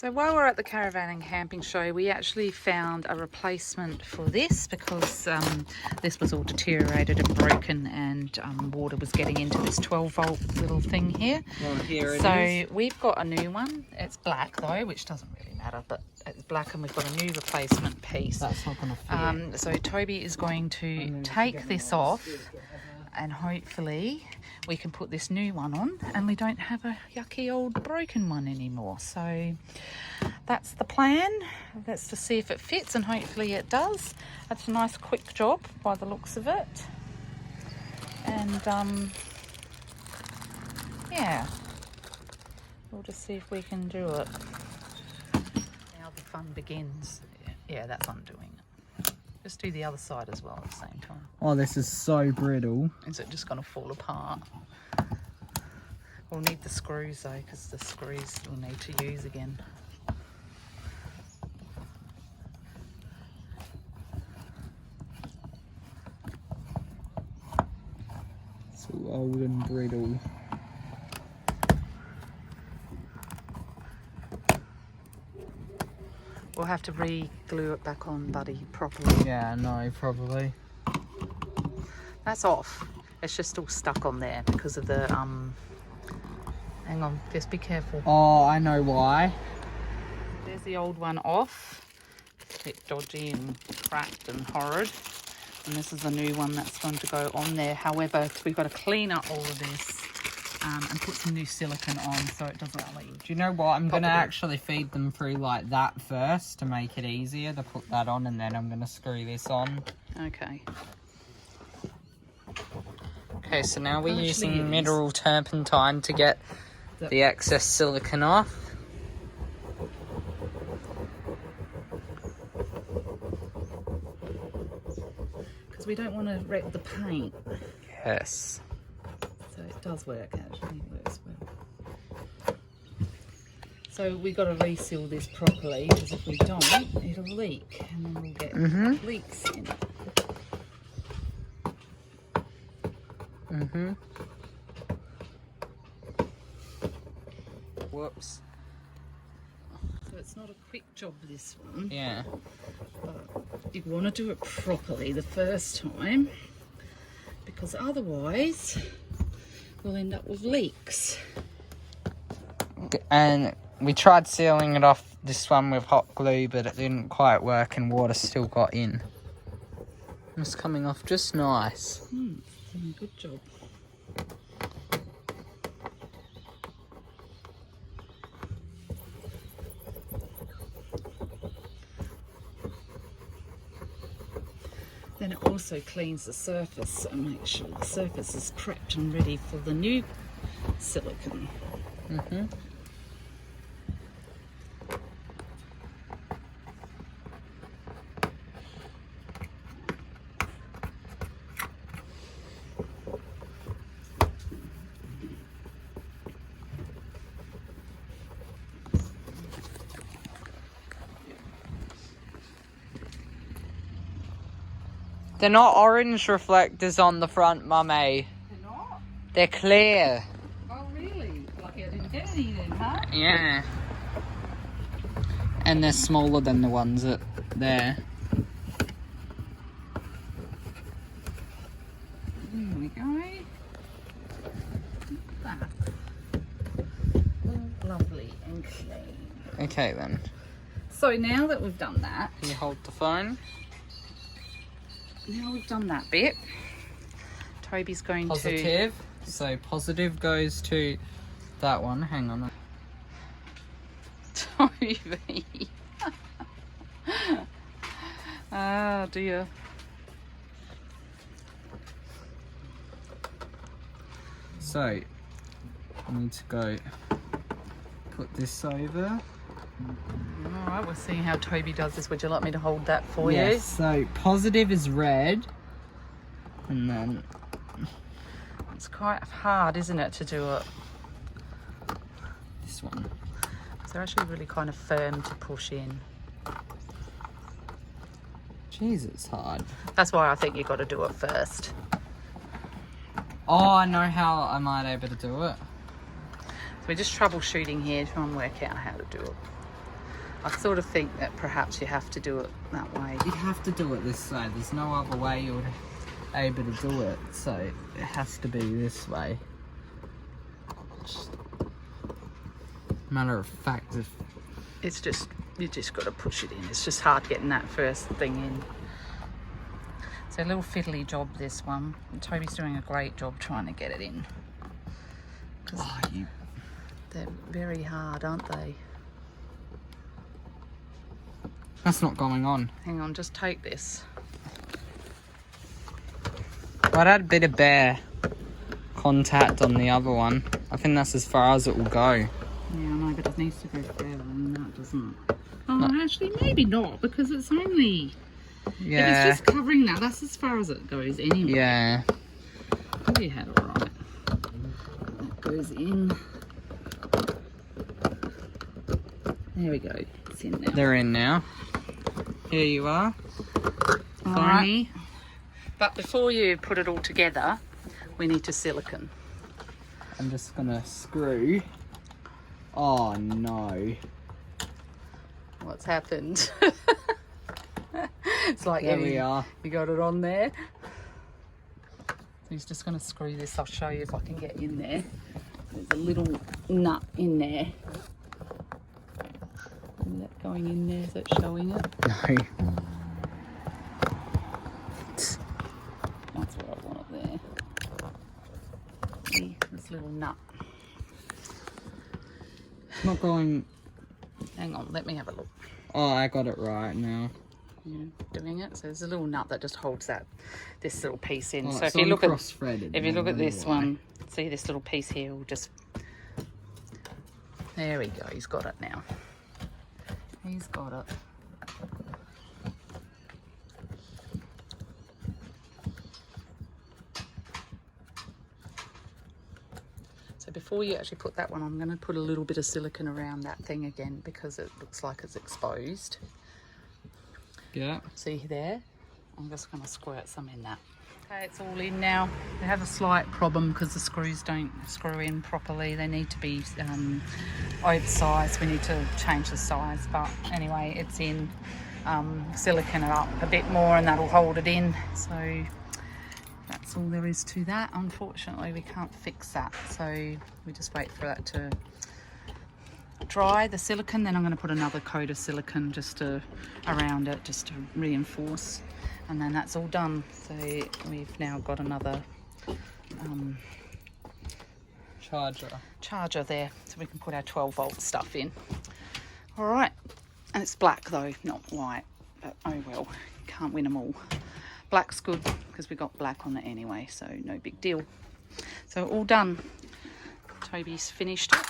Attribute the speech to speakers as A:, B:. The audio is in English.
A: So while we're at the caravan and camping show, we actually found a replacement for this because this was all deteriorated and broken, and water was getting into this 12-volt little thing here.
B: Well, here it is.
A: So we've got a new one. It's black though, which doesn't really matter, but it's black, and we've got a new replacement piece.
B: That's not going to fit.
A: So Toby is going to take this off, and hopefully we can put this new one on and we don't have a yucky old broken one anymore. So that's the plan. Let's just see if it fits, and hopefully it does. That's a nice quick job by the looks of it. And yeah, we'll just see if we can do it. Now the fun begins. Yeah, that's undoing it. Just do the other side as well at the same time.
B: Oh, this is so brittle.
A: Is it just going to fall apart? We'll need the screws though, because the screws we'll need to use again.
B: It's all old and brittle.
A: We'll have to re-glue it back on, buddy, properly.
B: Yeah, no, probably.
A: That's off. It's just all stuck on there because of the hang on, just be careful.
B: Oh, I know why.
A: There's the old one off. It's a bit dodgy and cracked and horrid. And this is the new one that's going to go on there. However, we've got to clean up all of this and put some new silicone on so it doesn't leak.
B: Do you know what? I'm going to actually feed them through like that first to make it easier to put that on, and then I'm going to screw this on.
A: Okay.
B: Okay, so now we're using mineral turpentine to get the excess silicone off.
A: Because we don't want to wreck the paint.
B: Yes.
A: So it does work, actually. It works well. So we've got to reseal this properly, because if we don't, it'll leak, and then we'll get leaks in it.
B: Whoops.
A: So it's not a quick job, this one.
B: Yeah.
A: But you want to do it properly the first time, because otherwise we'll end up with leaks.
B: And we tried sealing it off, this one, with hot glue, but it didn't quite work and water still got in. It's coming off just nice.
A: Good job. Then it also cleans the surface and makes sure the surface is prepped and ready for the new silicone.
B: They're not orange reflectors on the front, Mummy.
A: They're not?
B: They're clear.
A: Oh, really? Lucky I didn't get any then, huh?
B: Yeah. And they're smaller than the ones that there.
A: There we go. Look at that. All lovely and clean.
B: Okay then.
A: So now that we've done that,
B: Can you hold the phone?
A: now we've done that bit, Toby's going
B: Positive. So positive goes to that one. Hang on.
A: Toby. Oh dear.
B: So I need to go put this over.
A: Alright, we're seeing how Toby does this. Would you like me to hold that for
B: Yes,
A: you?
B: so positive is red. And then
A: It's quite hard, isn't it, to do it?
B: this one.
A: They're actually really kind of firm to push in.
B: Jeez, it's hard.
A: That's why I think you've got to do it first.
B: Oh, I know how I might able to do it.
A: So we're just troubleshooting here, trying to work out how to do it. I sort of think that perhaps you have to do it that way.
B: You have to do it this way. There's no other way you would be able to do it. So it has to be this way. Just matter of fact, if
A: It's just, you just got to push it in. It's just hard getting that first thing in. It's a little fiddly job, this one. And Toby's doing a great job trying to get it in. They're very hard, aren't they?
B: That's not going on.
A: Hang on, just take this.
B: I had a bit of bare contact on the other one. I think that's as far as it will go.
A: Yeah, I know, but it needs to go further than that, doesn't it? Oh, actually, maybe not, because it's only...
B: Yeah.
A: If it's just covering that, that's as far as it goes anyway.
B: Yeah.
A: You had all right. That goes in. There we go. It's in now.
B: They're in now. Here you are.
A: Alright. But before you put it all together, we need to silicone.
B: I'm just gonna screw. Oh no.
A: What's happened? It's like
B: There we are.
A: You got it on there. So he's just going to screw this. I'll show you if I can get in there. There's a little nut in there. Is that going in there? Is that showing it?
B: No.
A: That's where I want it there. See, this little nut.
B: It's not going.
A: Hang on, let me have a look.
B: Oh, I got it right now.
A: Yeah, doing it. So there's a little nut that just holds this little piece in.
B: Oh,
A: so if you look at
B: this
A: one, see this little piece here will just. There we go. He's got it now. He's got it. So before you actually put that one, I'm going to put a little bit of silicone around that thing again because it looks like it's exposed.
B: Yeah.
A: See there? I'm just going to squirt some in that. Okay, it's all in now. We have a slight problem because the screws don't screw in properly. They need to be oversized. We need to change the size, but anyway, it's in. Silicone it up a bit more and that'll hold it in. So that's all there is to that. Unfortunately, we can't fix that. So we just wait for that to dry, the silicone. Then I'm going to put another coat of silicone just around it, just to reinforce. And then that's all done. So we've now got another charger there, so we can put our 12-volt stuff in. All right, and it's black though, not white. But oh well, can't win them all. Black's good because we got black on it anyway, so no big deal. So all done. Toby's finished it.